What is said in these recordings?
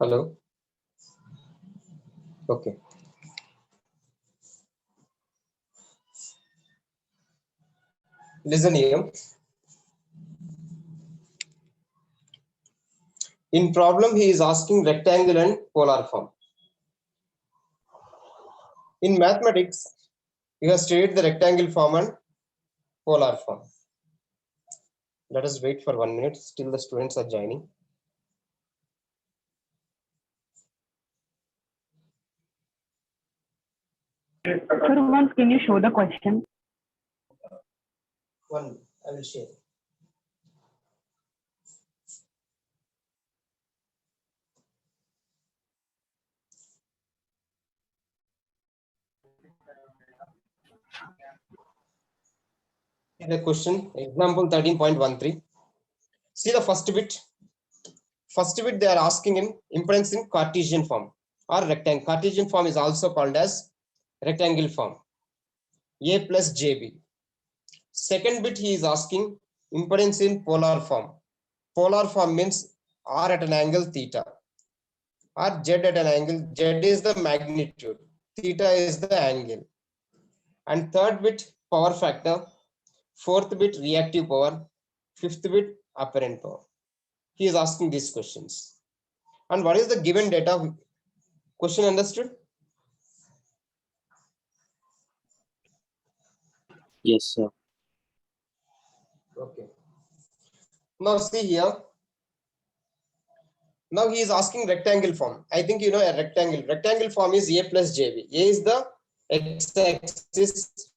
Hello. Okay. Listen here. In problem, he is asking rectangle and polar form. In mathematics, you have studied the rectangle form and polar form. Let us wait for 1 minute. Still the students are joining. Sir, once can you show the question? One, I will share. The question, example 13.13. See the first bit. First bit they are asking in impedance in Cartesian form or rectangle. Cartesian form is also called as rectangle form. A plus JB. Second bit he is asking impedance in polar form. Polar form means R at an angle theta or Z at an angle. Z is the magnitude, theta is the angle. And third bit power factor, fourth bit reactive power, fifth bit apparent power. He is asking these questions. And what is the given data? Question understood? Yes, sir. Okay. Now see here. Now he is asking rectangle form. I think you know a rectangle. Rectangle form is A plus JB. A is the x-axis,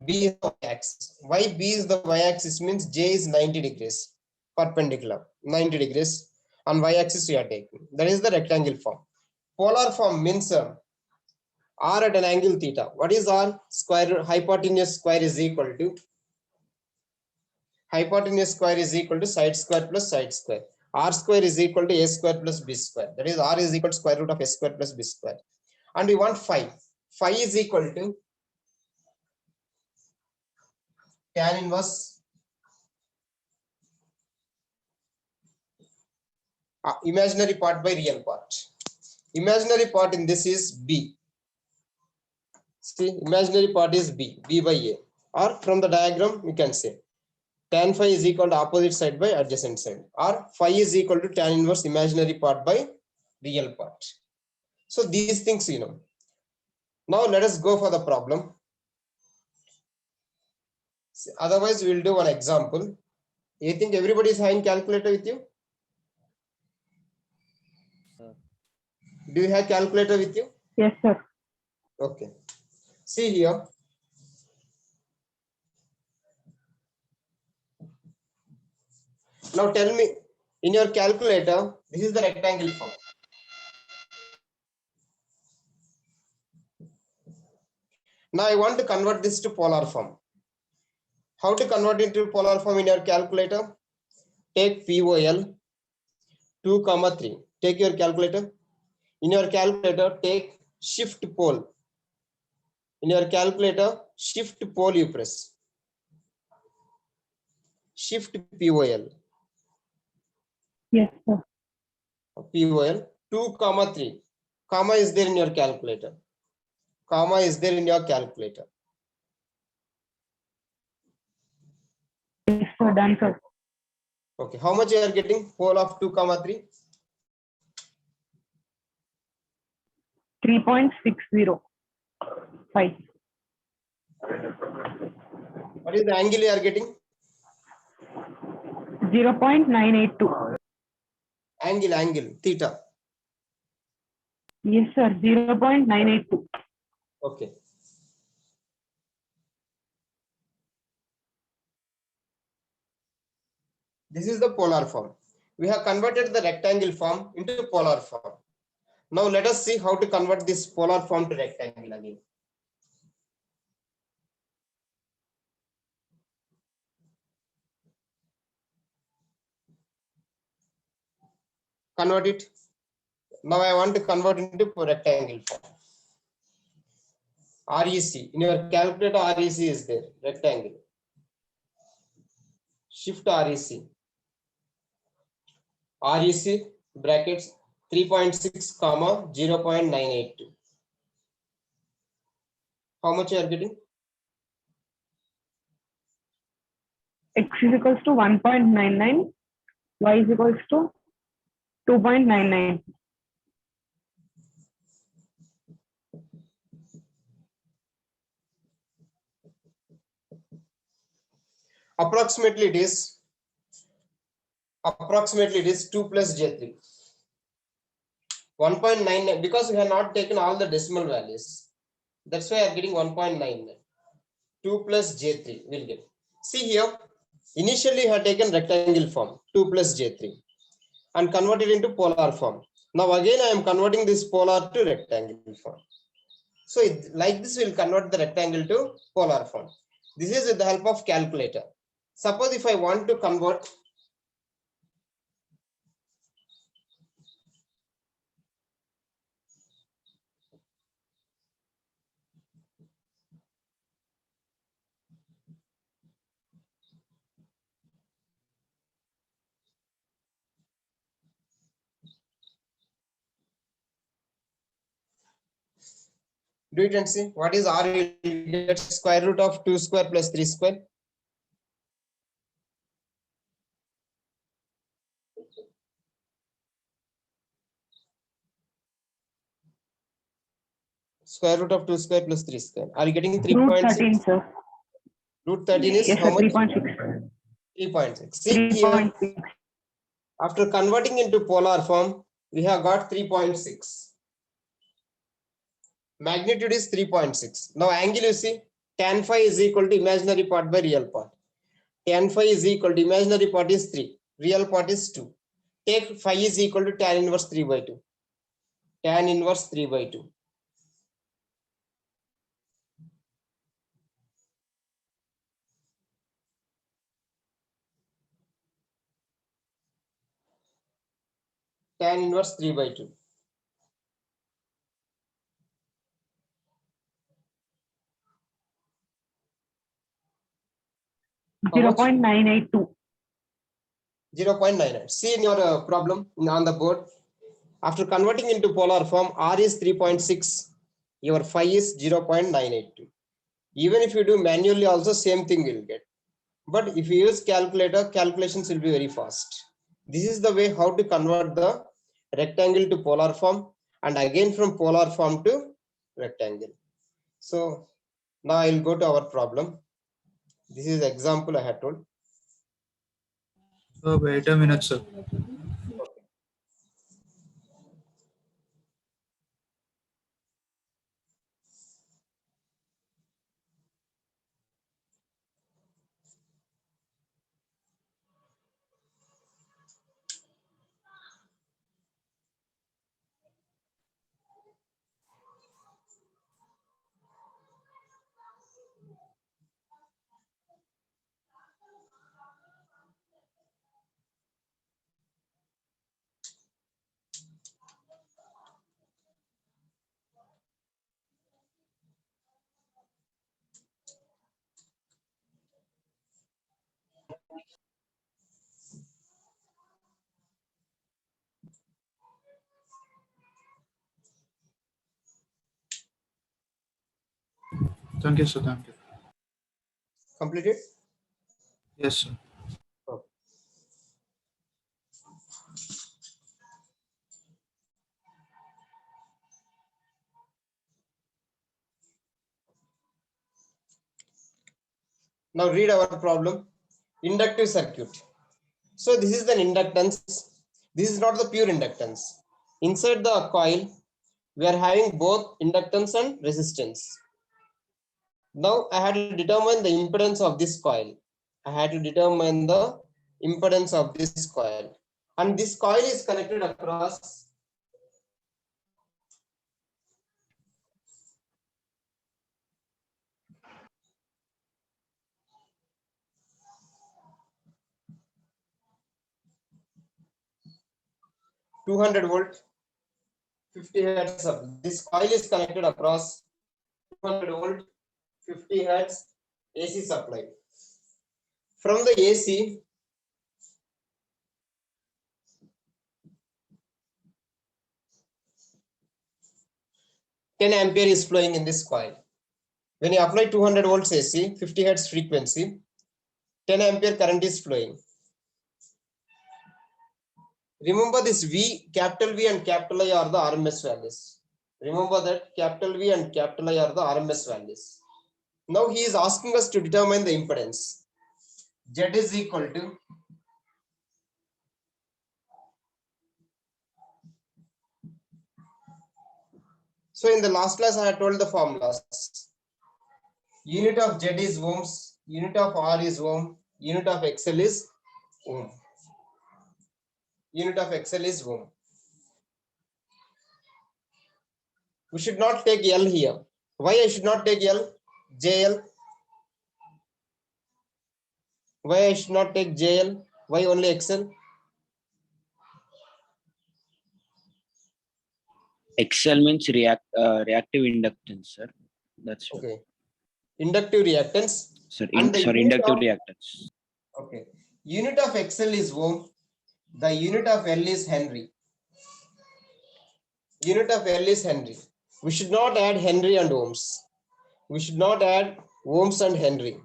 B is the y-axis. Why B is the y-axis means J is 90 degrees perpendicular, 90 degrees on y-axis we are taking. That is the rectangle form. Polar form means R at an angle theta. What is R? Square root hypotenuse square is equal to side square plus side square. R square is equal to A square plus B square. That is R is equal to square root of A square plus B square. And we want phi. Phi is equal to tan inverse imaginary part by real part. Imaginary part in this is B. See, imaginary part is B by A. Or from the diagram, you can say tan phi is equal to opposite side by adjacent side. Or phi is equal to tan inverse imaginary part by real part. So these things you know. Now let us go for the problem. Otherwise, we will do one example. You think everybody is having calculator with you? Do you have calculator with you? Yes, sir. Okay. See here. Now tell me, in your calculator, this is the rectangle form. Now I want to convert this to polar form. How to convert it to polar form in your calculator? Take POL 2, 3. Take your calculator. In your calculator, take shift pole. In your calculator, shift pole you press. Shift POL. Yes, sir. POL 2, 3. Comma is there in your calculator. Comma is there in your calculator. Yes, sir. Done, sir. Okay. How much you are getting? Pole of 2, 3? 3.605. What is the angle you are getting? 0.982. Angle, theta. Yes, sir. 0.982. Okay. This is the polar form. We have converted the rectangle form into polar form. Now let us see how to convert this polar form to rectangle again. Convert it. Now I want to convert it into rectangle form. REC. In your calculator, REC is there. Rectangle. Shift REC. REC brackets 3.6 comma 0.982. How much you are getting? X is equals to 1.99, Y is equals to 2.99. Approximately it is 2 plus J3. 1.99 because we have not taken all the decimal values. That's why I am getting 1.99. 2 plus J3 will get. See here, initially I have taken rectangle form 2 plus J3 and converted into polar form. Now again I am converting this polar to rectangle form. So like this will convert the rectangle to polar form. This is with the help of calculator. Suppose if I want to convert do it and see what is R. You get square root of 2 square plus 3 square. Square root of 2 square plus 3 square. Are you getting Root 13, 3.6? sir. Root 13 is Yes, how sir. much? 3.6. 3.6. See here, 3.6. after converting into polar form, we have got 3.6. Magnitude is 3.6. Now angle you see, tan phi is equal to imaginary part by real part. Tan phi is equal to imaginary part is 3. Real part is 2. Take phi is equal to tan inverse 3 by 2. Tan inverse 3 by 2. Tan inverse 3 by 2. 0.982. 0.99. See in your problem on the board. After converting into polar form, R is 3.6. Your phi is 0.982. Even if you do manually also same thing you will get. But if you use calculator, calculations will be very fast. This is the way how to convert the rectangle to polar form and again from polar form to rectangle. So now I'll go to our problem. This is example I had told. Wait a minute, sir. Thank you, sir. Thank you. Completed? Yes, sir. Okay. Now read our problem. Inductive circuit. So this is an inductance. This is not the pure inductance. Inside the coil, we are having both inductance and resistance. Now I had to determine the impedance of this coil. I had to determine the impedance of this coil. And this coil is connected across 200 volt, 50 hertz. This coil is connected across 200 volt, 50 hertz AC supply. From the AC, 10 ampere is flowing in this coil. When you apply 200 volts AC, 50 hertz frequency, 10 ampere current is flowing. Remember this V, capital V and capital I are the RMS values. Remember that capital V and capital I are the RMS values. Now he is asking us to determine the impedance. Z is equal to so in the last class I had told the formulas. Unit of Z is ohms, unit of R is ohm, unit of XL is ohm. Unit of XL is ohm. We should not take L here. Why I should not take L? JL. Why I should not take JL? Why only XL? XL means reactive inductance, sir. That's what. Okay. Inductive reactance. Sir, And the sorry, unit inductive of- reactance. Okay. Unit of XL is ohm. The unit of L is Henry. Unit of L is Henry. We should not add Henry and ohms. We should not add ohms and Henry.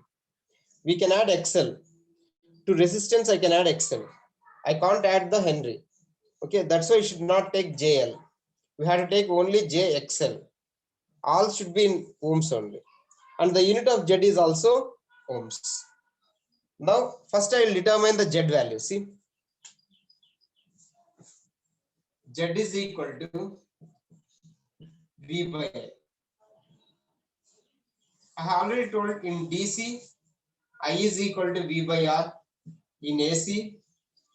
We can add XL. To resistance, I can add XL. I can't add the Henry. Okay, that's why you should not take JL. We have to take only JXL. All should be in ohms only. And the unit of Z is also ohms. Now, first I will determine the Z value. See, Z is equal to V by L. I have already told in DC, I is equal to V by R. In AC,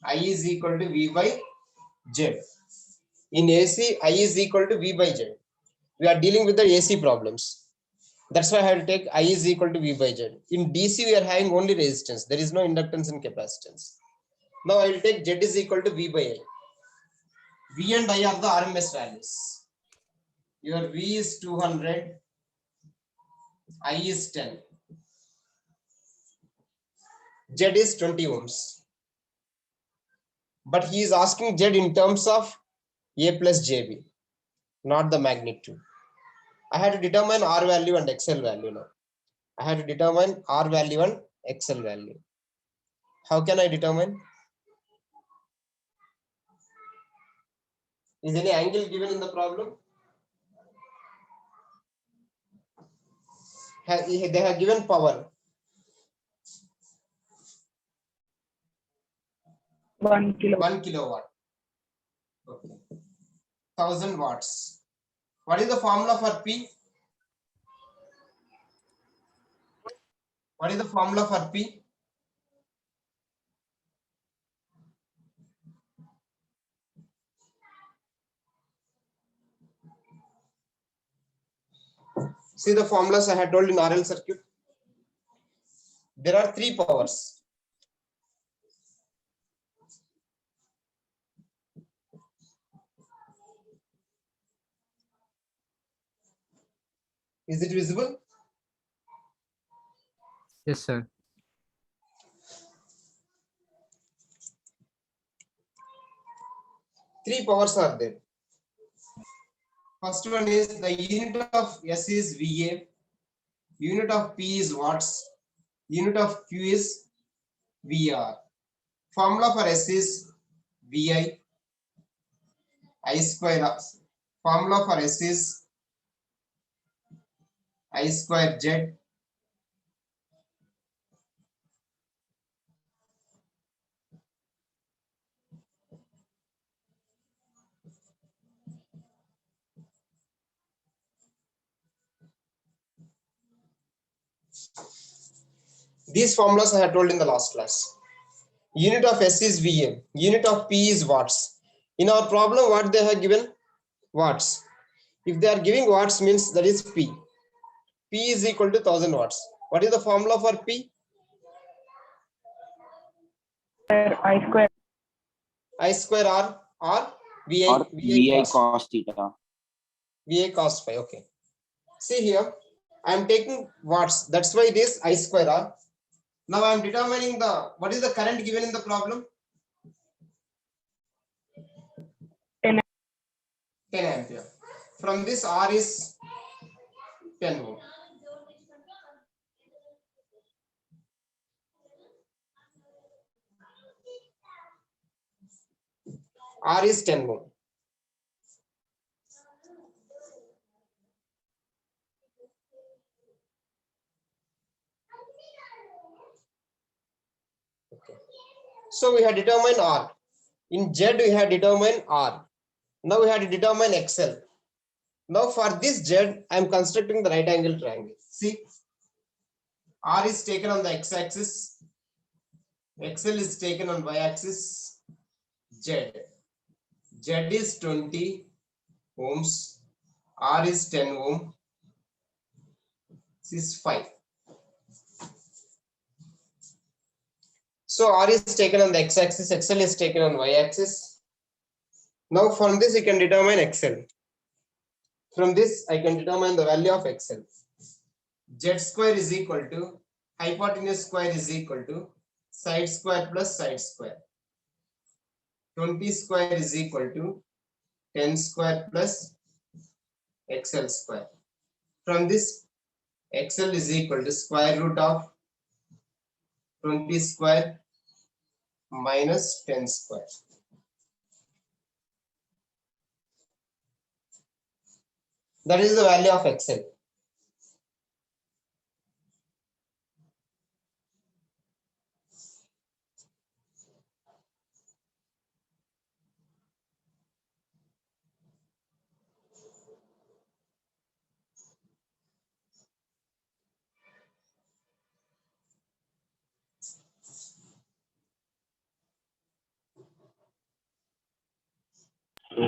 I is equal to V by Z. In AC, I is equal to V by Z. We are dealing with the AC problems. That's why I have to take I is equal to V by Z. In DC, we are having only resistance. There is no inductance and capacitance. Now I will take Z is equal to V by I. V and I are the RMS values. Your V is 200, I is 10. Z is 20 ohms. But he is asking Z in terms of A plus JB, not the magnitude. I had to determine R value and XL value now. I had to determine R value and XL value. How can I determine? Is any angle given in the problem? They have given power. 1 kilo. 1 kilowatt. Okay. 1000 watts. What is the formula for P? What is the formula for P? See the formulas I had told in RL circuit. There are three powers. Is it visible? Yes, sir. Three powers are there. First one is the unit of S is VA, unit of P is watts, unit of Q is VR. Formula for S is VI, I square R. Formula for S is I square Z. These formulas I had told in the last class. Unit of S is VM, unit of P is watts. In our problem, what they have given? Watts. If they are giving watts means that is P. P is equal to 1000 watts. What is the formula for P? I square. I square R or VI, Or VI cos, cos theta. VI cos phi. Okay. See here, I am taking watts. That's why it is I square R. Now I am determining what is the current given in the problem? 10. 10 ampere. From this R is 10 ohm. R is 10 ohm. Okay. So we have determined R. In Z we have determined R. Now we have to determine XL. Now for this Z, I am constructing the right angle triangle. See, R is taken on the x-axis, XL is taken on y-axis, Z. Z is 20 ohms, R is 10 ohm, this is 5. So R is taken on the x-axis, XL is taken on y-axis. Now from this you can determine XL. From this I can determine the value of XL. Z square is equal to hypotenuse square is equal to side square plus side square. 20 square is equal to 10 square plus XL square. From this, XL is equal to square root of 20 square minus 10 square. That is the value of XL.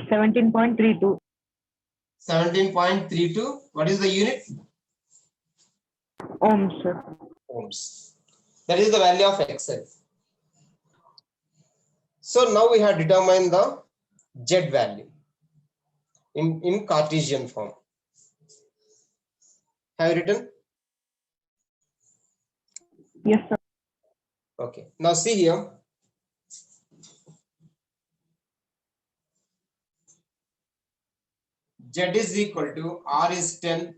Seventeen point 32 17.32. What is the unit? ohms, sir. Ohms. That is the value of XL. So now we have determined the Z value in Cartesian form. Have you written? Yes, sir. Okay. Now see here. Z is equal to R is 10,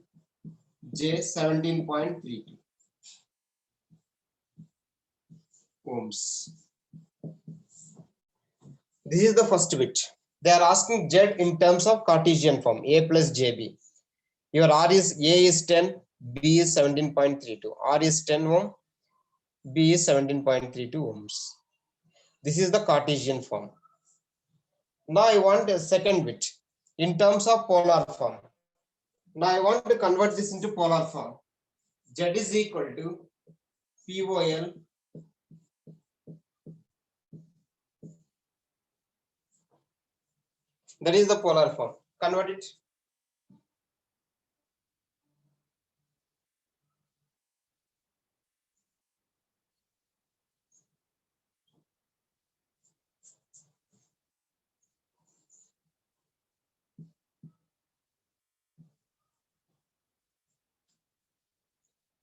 J 17.32 ohms. This is the first bit. They are asking Z in terms of Cartesian form, A plus JB. Your R is A is 10, B is 17.32. R is 10 ohm, B is 17.32 ohms. This is the Cartesian form. Now I want a second bit in terms of polar form. Now I want to convert this into polar form. Z is equal to POL that is the polar form. Convert it.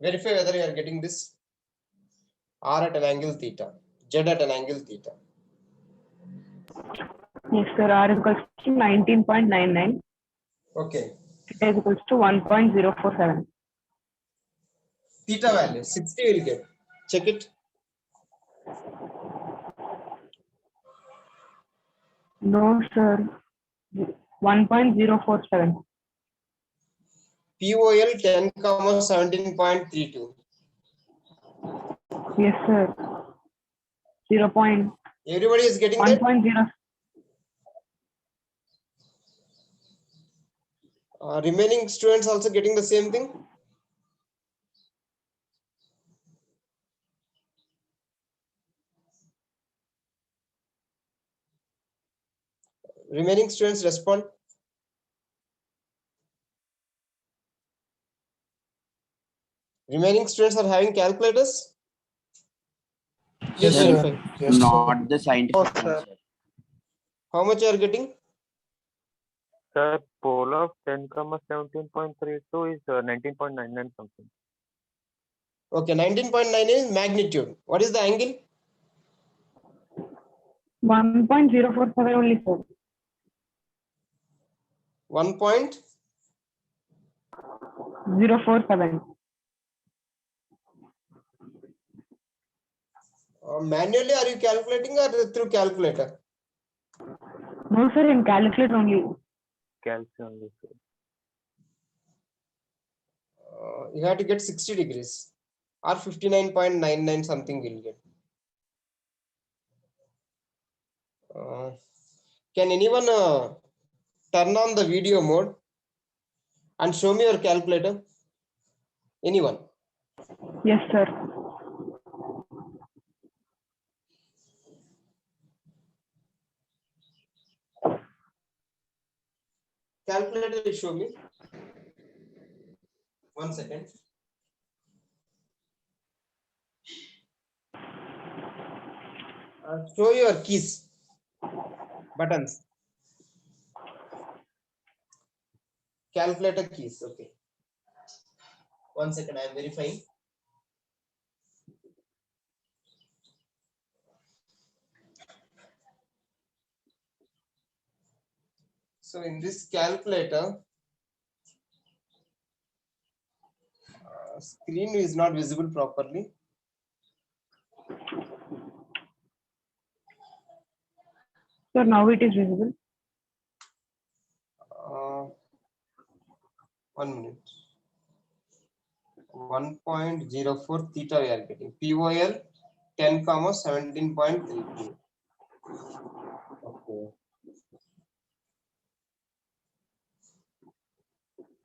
Verify whether you are getting this. R at an angle theta, Z at an angle theta. Yes, sir. R is equals to 19.99. Okay. Theta is equals to 1.047. Theta value 60 will get. Check it. No, sir. 1.047. POL 10, 17.32. Yes, sir. 0.1.0. Everybody is getting that. Remaining students also getting the same thing. Remaining students respond. Remaining students are having calculators. Yes, Sir, sir. Yes, not the scientific Oh, sir. answer. How much you are getting? Sir, pole of 10, 17.32 is 19.99 something. Okay, 19.9 is magnitude. What is the angle? 1.047 only, sir. 1 point. 047. Manually, are you calculating or through calculator? No, sir, in calculate only. Calculate only, sir. You have to get 60 degrees or 59.99 something will get. Can anyone turn on the video mode and show me your calculator? Anyone? Yes, sir. Calculator will show me. 1 second. Show your keys, buttons. Calculator keys. Okay. 1 second. I am verifying. So in this calculator, screen is not visible properly. Sir, now it is visible. 1 minute. 1.04 theta we are getting. POL 10 comma 17.32. Okay.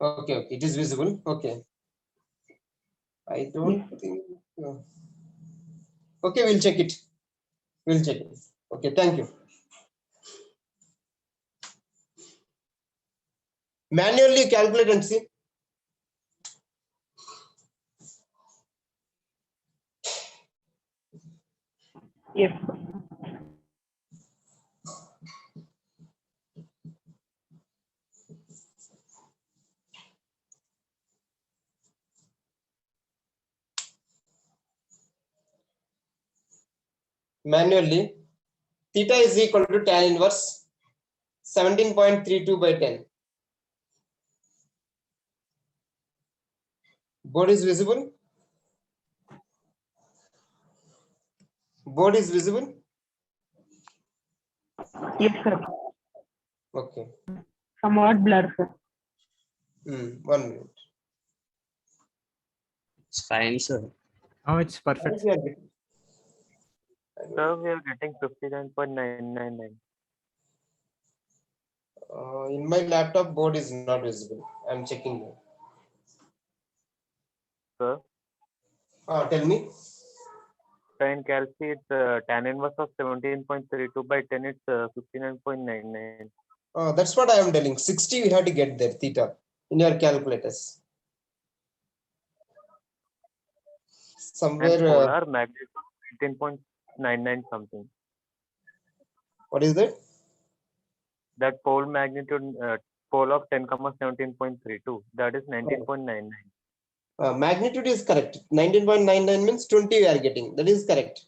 Okay, it is visible. Okay. I don't think. Okay, we'll check it. We'll check it. Okay, thank you. Manually calculate and see. Yes. Manually, theta is equal to tan inverse 17.32 by 10. Board is visible. Board is visible. Yes, sir. Okay. Somewhat blur, sir. 1 minute. It's fine, sir. Now it's perfect. Sir, we are getting 59.999. In my laptop, board is not visible. I'm checking now. Sir, Tell me. in calci, it's tan inverse of 17.32 by 10, it's 59.99. That's what I am telling. 60 you have to get there, theta, in your calculators. And Somewhere, polar magnitude 19.99 something. what is that? That pole magnitude, pole of 10 comma 17.32, that is 19.99. Magnitude is correct. 19.99 means 20 you are getting. That is correct.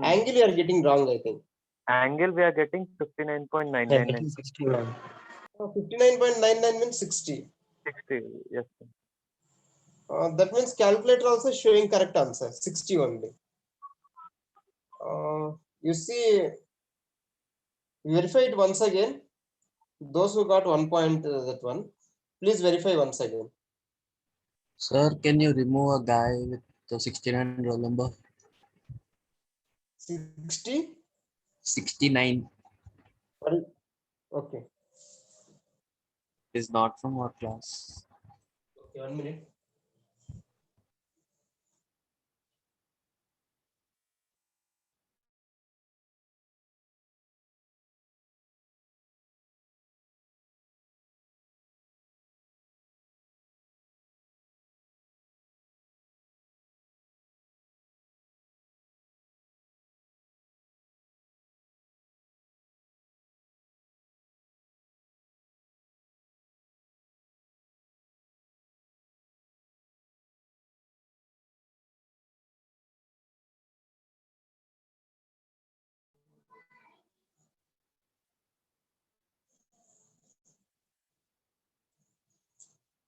Angle you are getting wrong, I think. Angle we are getting 59.999. 59.99 means 60. 60, yes. Sir. That means calculator also showing correct answer, 60 only. You see, verify it once again. Those who got 1 point, that one, please verify once again. Sir, can you remove a guy with the 69 roll number? 60? 69 Okay. is not from our class. Okay, 1 minute.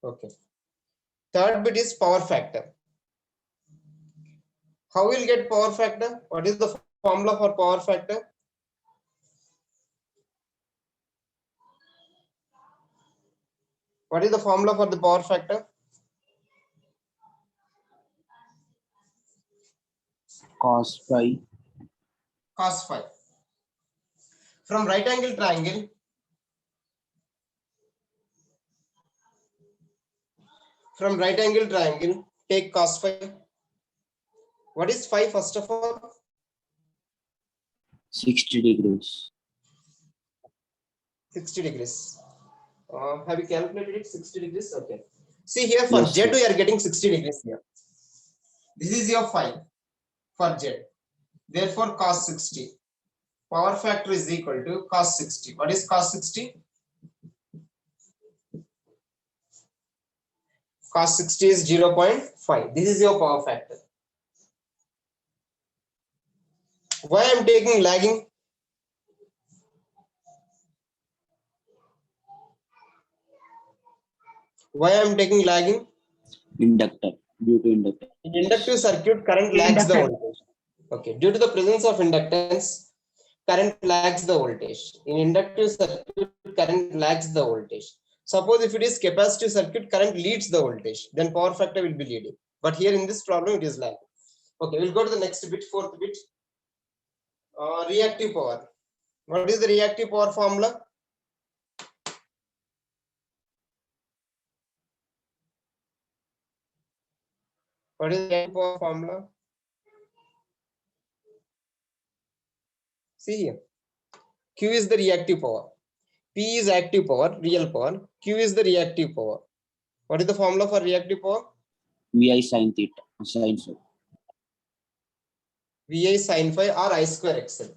Okay. Third bit is power factor. How will get power factor? What is the formula for power factor? What is the formula for the power factor? Cos phi. Cos phi. From right angle triangle, take cos phi. What is phi first of all? 60 degrees. 60 degrees. Have you calculated it? 60 degrees. Okay. See here for Yes, Z sir. we are getting 60 degrees here. This is your phi for Z. Therefore cos 60. Power factor is equal to cos 60. What is cos 60? Cos 60 is 0.5. This is your power factor. Why I am taking lagging? Why I am taking lagging? Inductor. Due to inductor. In inductive circuit, current lags the Inductance. voltage. Okay. Due to the presence of inductance, current lags the voltage. In inductive circuit, current lags the voltage. Suppose if it is capacitive circuit, current leads the voltage, then power factor will be leading. But here in this problem, it is lagging. Okay, we'll go to the next bit, fourth bit. Reactive power. What is the reactive power formula? What is the reactive power formula? See here. Q is the reactive power. P is active power, real power. Q is the reactive power. What is the formula for reactive power? Vi sin theta. Sin phi. VI sin phi or I square XL.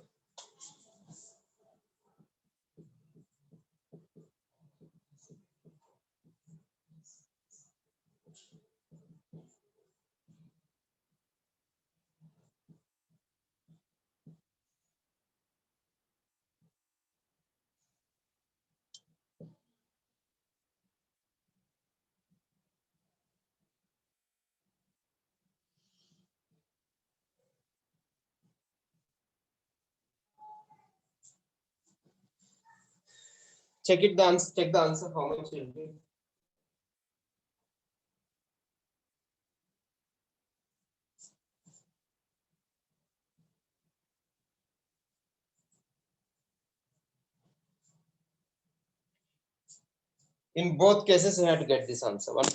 Check it the answer, check the answer how much it will be. In both cases, you have to get this answer. One.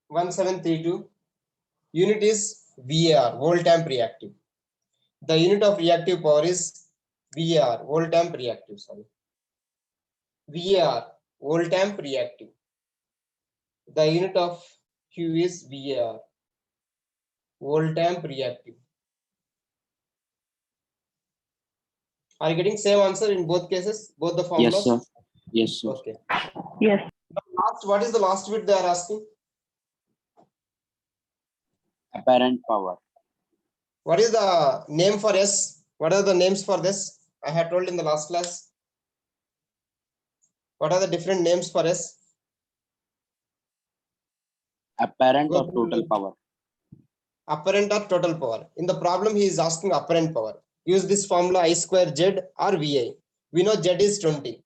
One 732. Unit is VAR, volt amp reactive. The unit of reactive power is VAR, volt amp reactive. Sorry. VAR, volt amp reactive. The unit of Q is VAR, volt amp reactive. Are you getting same answer in both cases, both the formulas? Yes, sir. Yes, sir. Okay. Yes. Last, what is the last bit they are asking? Apparent power. What is the name for S? What are the names for this? I had told in the last class. What are the different names for S? Apparent Go or through total the- power. Apparent or total power. In the problem, he is asking apparent power. Use this formula I square Z or VI. We know Z is 20.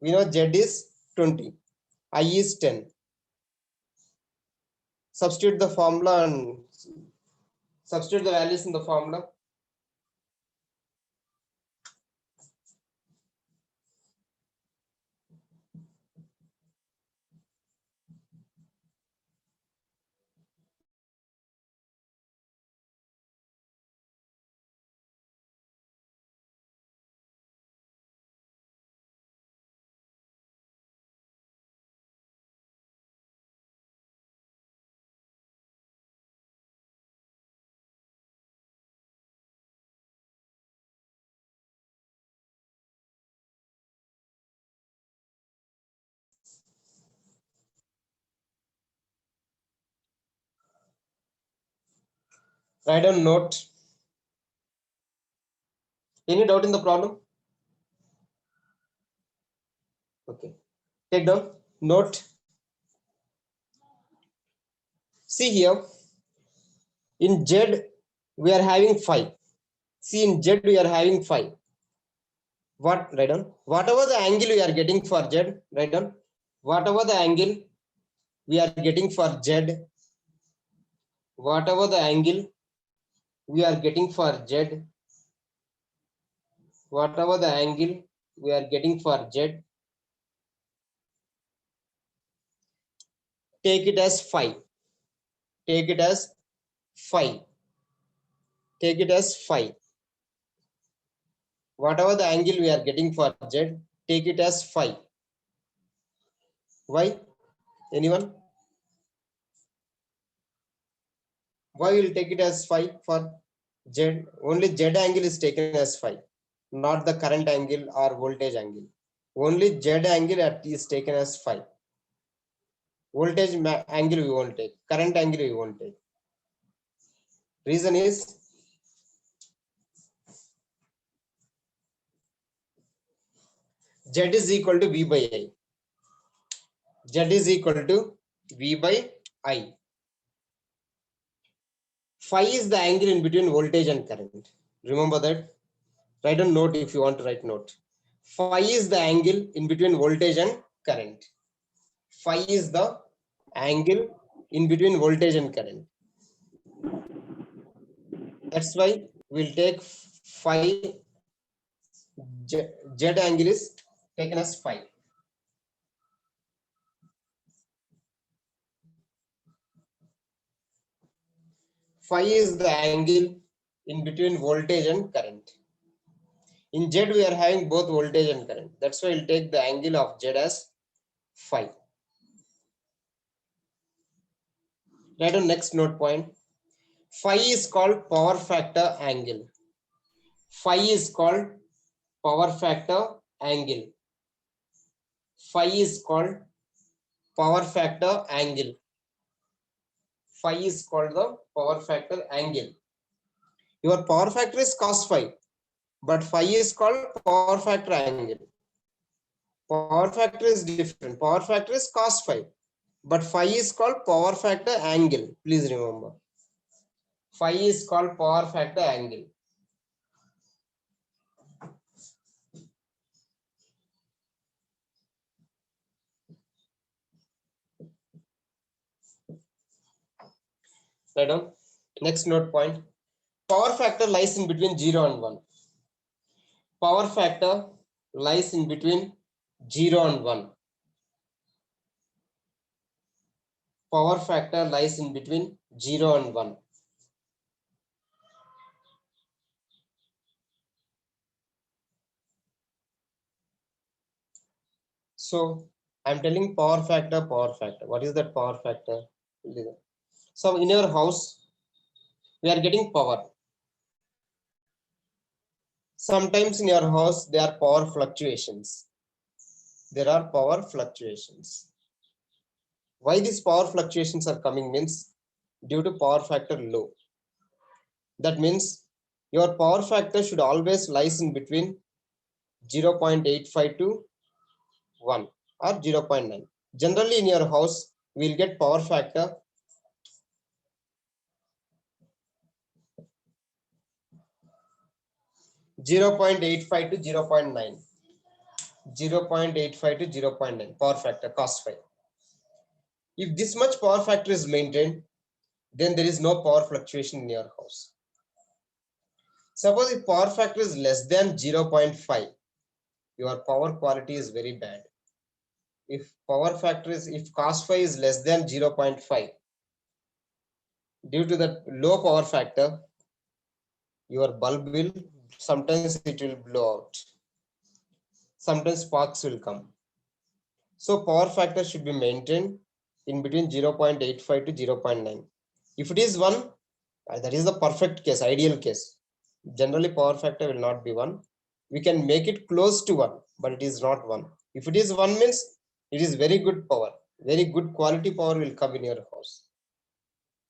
We know Z is 20. I is 10. Substitute the formula and substitute the values in the formula. Write down note. Any doubt in the problem? Okay. Take down, note. See here, in Z, we are having 5. See, in Z, we are having 5. What, write down. Whatever the angle we are getting for Z, write down. Whatever the angle we are getting for Z, whatever the angle we are getting for Z, whatever the angle we are getting for Z, take it as 5. Take it as 5. Take it as 5. Whatever the angle we are getting for Z, take it as 5. Why? Anyone? Why will take it as 5 for Z? Only Z angle is taken as 5, not the current angle or voltage angle. Only Z angle is taken as 5. Voltage angle we won't take. Current angle we won't take. Reason is Z is equal to V by I. Z is equal to V by I. Phi is the angle in between voltage and current. Remember that. Write a note if you want to write note. Phi is the angle in between voltage and current. Phi is the angle in between voltage and current. That's why we'll take phi. Z angle is taken as phi. Phi is the angle in between voltage and current. In Z, we are having both voltage and current. That's why we'll take the angle of Z as phi. Write on next note point. Phi is called power factor angle. Phi is called power factor angle. Phi is called power factor angle. Phi is called the power factor angle. Your power factor is cos phi, but phi is called power factor angle. Power factor is different. Power factor is cos phi, but phi is called power factor angle. Please remember. Phi is called power factor angle. Write down. Next note point. Power factor lies in between 0 and 1. Power factor lies in between 0 and 1. Power factor lies in between 0 and 1. So I'm telling power factor, power factor. What is that power factor? So in your house, we are getting power. Sometimes in your house, there are power fluctuations. There are power fluctuations. Why these power fluctuations are coming means due to power factor low. That means your power factor should always lies in between 0.85 to 1 or 0.9. Generally in your house, we'll get power factor 0.85 to 0.9. 0.85 to 0.9 power factor cos phi. If this much power factor is maintained, then there is no power fluctuation in your house. Suppose if power factor is less than 0.5, your power quality is very bad. If power factor is, if cos phi is less than 0.5, due to that low power factor, your bulb will, sometimes it will blow out. Sometimes sparks will come. So power factor should be maintained in between 0.85 to 0.9. If it is 1, that is the perfect case, ideal case. Generally power factor will not be 1. We can make it close to 1, but it is not 1. If it is 1 means it is very good power, very good quality power will come in your house.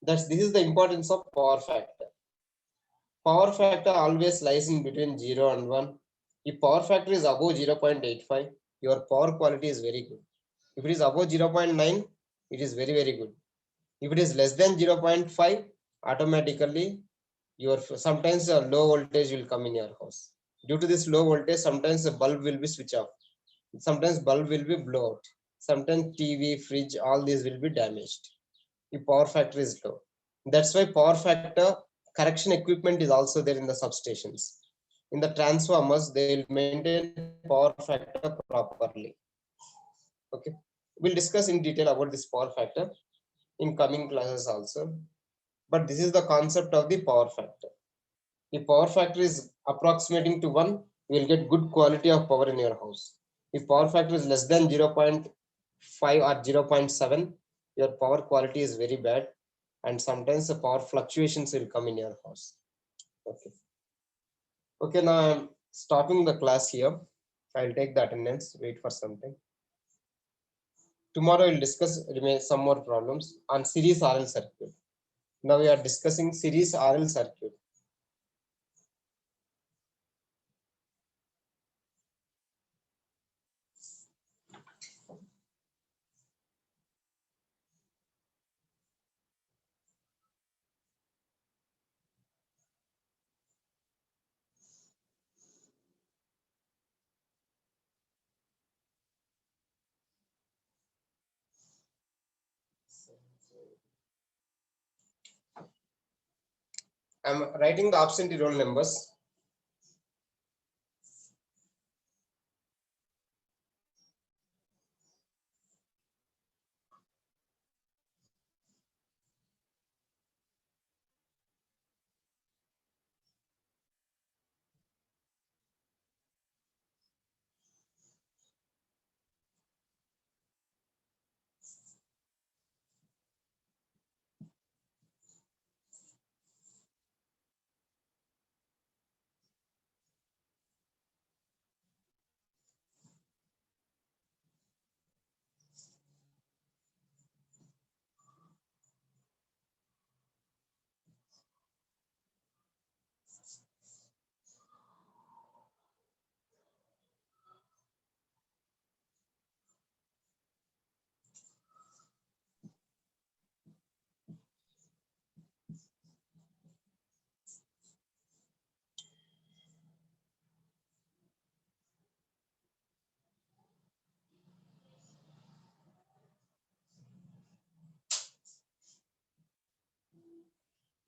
This is the importance of power factor. power factor always lies in between 0 and 1. If power factor is above 0.85, your power quality is very good. If it is above 0.9, it is very, very good. If it is less than 0.5, automatically your sometimes a low voltage will come in your house. Due to this low voltage, sometimes the bulb will be switch off. Sometimes bulb will be blow out. Sometimes TV, fridge, all these will be damaged. If power factor is low. That's why power factor correction equipment is also there in the substations. In the transformers, they will maintain power factor properly. Okay, we'll discuss in detail about this power factor in coming classes also. But this is the concept of the power factor. If power factor is approximating to 1, you will get good quality of power in your house. If power factor is less than 0.5 or 0.7, your power quality is very bad, and sometimes the power fluctuations will come in your house. Okay. Okay, now I'm stopping the class here. I'll take the attendance. Wait for some time. Tomorrow we'll discuss some more problems on series RL circuit. Now we are discussing series RL circuit. I'm writing the absentee roll numbers.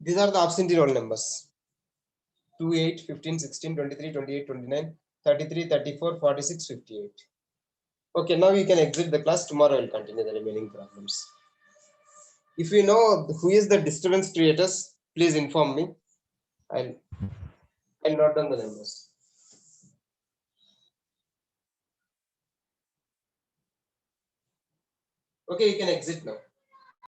These are the absentee roll numbers. 2, 8, 15, 16, 23, 28, 29, 33, 34, 46, 58. Okay, now you can exit the class. Tomorrow we'll continue the remaining problems. If you know who is the disturbance creators, please inform me. I'll note down the numbers. Okay, you can exit now.